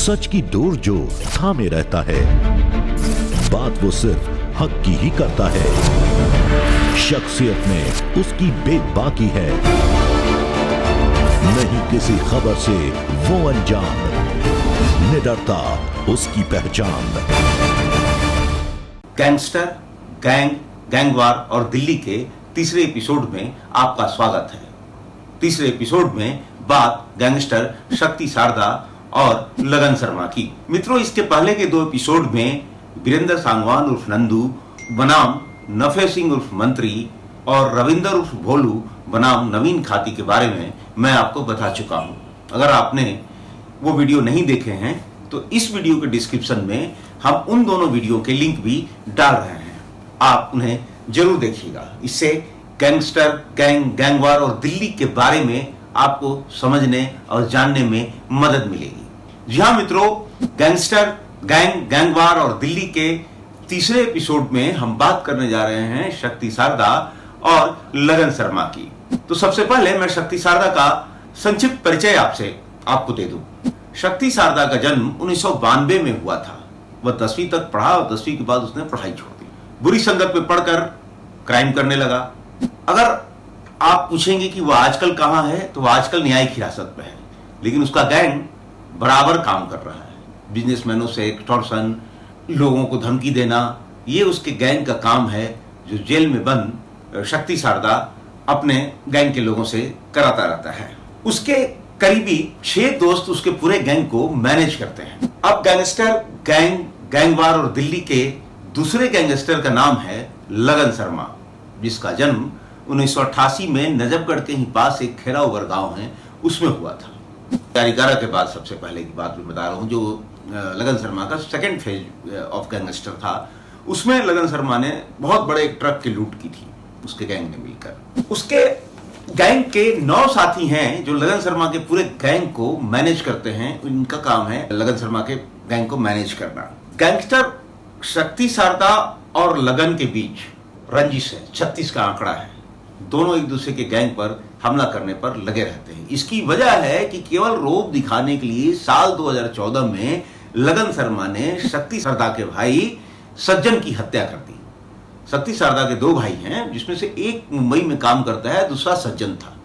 सच की डोर जो थामे रहता है, बात वो सिर्फ हक की ही करता है। शख्सियत में उसकी बेबाकी है, नहीं किसी खबर से वो अनजान, निडरता उसकी पहचान। गैंगस्टर, गैंग, गैंगवार और दिल्ली के तीसरे एपिसोड में आपका स्वागत है। तीसरे एपिसोड में बात गैंगस्टर शक्ति सारदा और लगन शर्मा की। मित्रों, इसके पहले के दो एपिसोड में वीरेंद्र सांगवान उर्फ नंदू बनाम नफे सिंह उर्फ मंत्री और रविंदर उर्फ भोलू बनाम नवीन खाती के बारे में मैं आपको बता चुका हूं। अगर आपने वो वीडियो नहीं देखे हैं तो इस वीडियो के डिस्क्रिप्शन में हम उन दोनों वीडियो के लिंक भी डाल रहे हैं, आप उन्हें जरूर देखिएगा। इससे गैंगस्टर, गैंग, गैंगवार और दिल्ली के बारे में आपको समझने और जानने में मदद मिलेगी। जी हाँ मित्रों, गैंगस्टर, गैंग, गैंगवार और दिल्ली के तीसरे एपिसोड में हम बात करने जा रहे हैं शक्ति सारदा और लगन शर्मा की। तो सबसे पहले मैं शक्ति सारदा का संक्षिप्त परिचय आपको दे दूं। शक्ति सारदा का जन्म 1992 में हुआ था। वह 10वीं तक पढ़ा और 10वीं के बाद उसने पढ़ाई छोड़ दी। बुरी संगत में पढ़कर क्राइम करने लगा। अगर आप पूछेंगे कि वह आजकल कहां है, तो वह आजकल न्यायिक हिरासत में है, लेकिन उसका गैंग बराबर काम कर रहा है। बिजनेसमैनों से एक्सटॉर्शन, लोगों को धमकी देना, ये उसके गैंग का काम है, जो जेल में बंद शक्ति सारदा अपने गैंग के लोगों से कराता रहता है। उसके करीबी 6 दोस्त उसके पूरे गैंग को मैनेज करते हैं। अब गैंगस्टर, गैंग, गैंगवार और दिल्ली के दूसरे गैंगस्टर का नाम है लगन शर्मा, जिसका जन्म 1988 में नजफगढ़ के ही पास एक खेराउगर गांव है, उसमें हुआ था। कारीगारा के बाद सबसे पहले की बात मैं बता रहा हूं, जो लगन शर्मा का सेकेंड फेज ऑफ गैंगस्टर था। उसमें लगन शर्मा ने बहुत बड़े एक ट्रक की लूट की थी उसके गैंग ने मिलकर। उसके गैंग के 9 साथी हैं जो लगन शर्मा के पूरे गैंग को मैनेज करते हैं। इनका काम है लगन शर्मा के गैंग को मैनेज करना। गैंगस्टर शक्ति सारदा और लगन के बीच रंजिश है, 36 का आंकड़ा है। दोनों एक दूसरे के गैंग पर हमला करने पर लगे रहते हैं। इसकी वजह है कि केवल रोब दिखाने के लिए साल 2014 में लगन शर्मा ने शक्ति सारदा के भाई सज्जन की हत्या कर दी। शक्ति सारदा के 2 भाई हैं, जिसमें से एक मुंबई में काम करता है, दूसरा सज्जन था।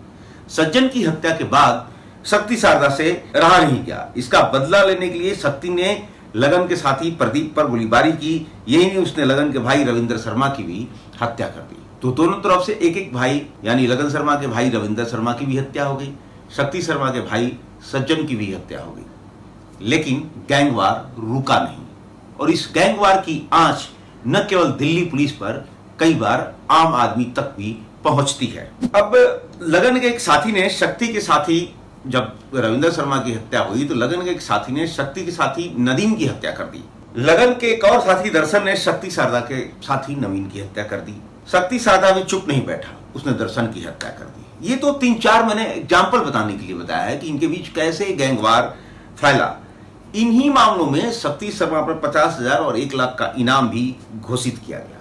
सज्जन की हत्या के बाद शक्ति सारदा से रहा नहीं गया। इसका बदला लेने के लिए शक्ति ने लगन के साथी प्रदीप पर गोलीबारी की। यही नहीं, उसने लगन के भाई रविंदर शर्मा की भी हत्या कर दी। तो दोनों तरफ से एक एक भाई, यानी लगन शर्मा के भाई रविंदर शर्मा की भी हत्या हो गई, शक्ति शर्मा के भाई सज्जन की भी हत्या हो गई। लेकिन गैंगवार रुका नहीं, और इस गैंगवार की आंच न केवल दिल्ली पुलिस पर, कई बार आम आदमी तक भी पहुंचती है। अब लगन के एक साथी ने शक्ति के साथी, जब रविंदर शर्मा की हत्या हुई तो लगन के एक साथी ने शक्ति के साथी नदीम की हत्या कर दी। लगन के एक और साथी दर्शन ने शक्ति सारदा के साथी नवीन की हत्या कर दी। शक्ति सारदा भी चुप नहीं बैठा, उसने दर्शन की हत्या कर दी। ये तो 3-4 मैंने एग्जाम्पल बताने के लिए बताया है कि इनके बीच कैसे गैंगवार फैला। इन्हीं मामलों में शक्ति शर्मा पर 50,000 और 1 लाख का इनाम भी घोषित किया गया।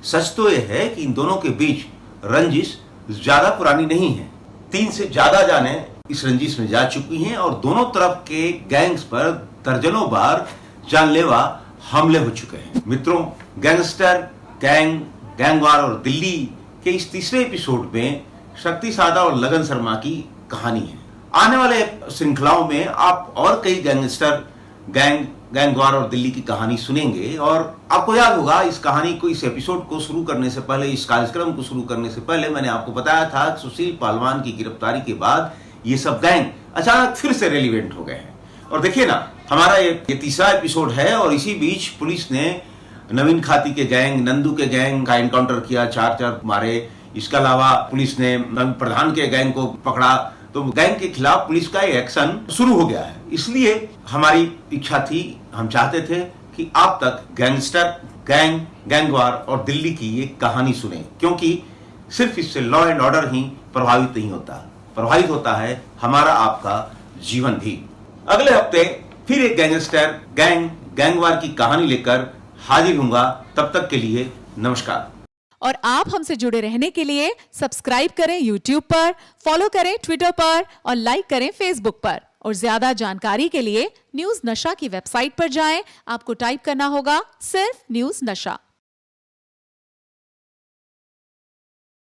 सच तो यह है कि इन दोनों के बीच रंजिश ज्यादा पुरानी नहीं है। 3 से ज्यादा जाने इस रंजिश में जा चुकी हैं और दोनों तरफ के गैंग्स पर दर्जनों बार जानलेवा हमले हो चुके हैं। मित्रों, गैंगस्टर, गैंग, गैंगवार और दिल्ली के इस तीसरे एपिसोड में शक्ति सारदा और लगन शर्मा की कहानी है। आने वाले श्रृंखलाओं में आप और कई गैंगस्टर, गैंग, गैंगवार और दिल्ली की कहानी सुनेंगे। और आपको याद होगा, इस कहानी को, इस एपिसोड को शुरू करने से पहले, इस कार्यक्रम को शुरू करने से पहले मैंने आपको बताया था कि सुशील पालवान की गिरफ्तारी के बाद ये सब गैंग अचानक फिर से रेलिवेंट हो गए हैं। और देखिए ना, हमारा ये तीसरा एपिसोड है और इसी बीच पुलिस ने नवीन खाती के गैंग, नंदू के गैंग का एनकाउंटर किया, 4 मारे। इसके अलावा पुलिस ने प्रधान के गैंग को पकड़ा। तो गैंग के खिलाफ पुलिस का एक्शन शुरू हो गया है। इसलिए हमारी इच्छा थी, हम चाहते थे कि आप तक गैंगस्टर, गैंग, गैंगवार और दिल्ली की एक कहानी सुने, क्योंकि सिर्फ इससे लॉ एंड ऑर्डर ही प्रभावित नहीं होता, प्रभावित होता है हमारा आपका जीवन भी। अगले हफ्ते फिर एक गैंगस्टर, गैंग, गैंगवार की कहानी लेकर हाजिर होऊंगा। तब तक के लिए नमस्कार। और आप हमसे जुड़े रहने के लिए सब्सक्राइब करें YouTube पर, फॉलो करें ट्विटर पर और लाइक करें Facebook पर। और ज्यादा जानकारी के लिए न्यूज नशा की वेबसाइट पर जाएं। आपको टाइप करना होगा सिर्फ न्यूज नशा।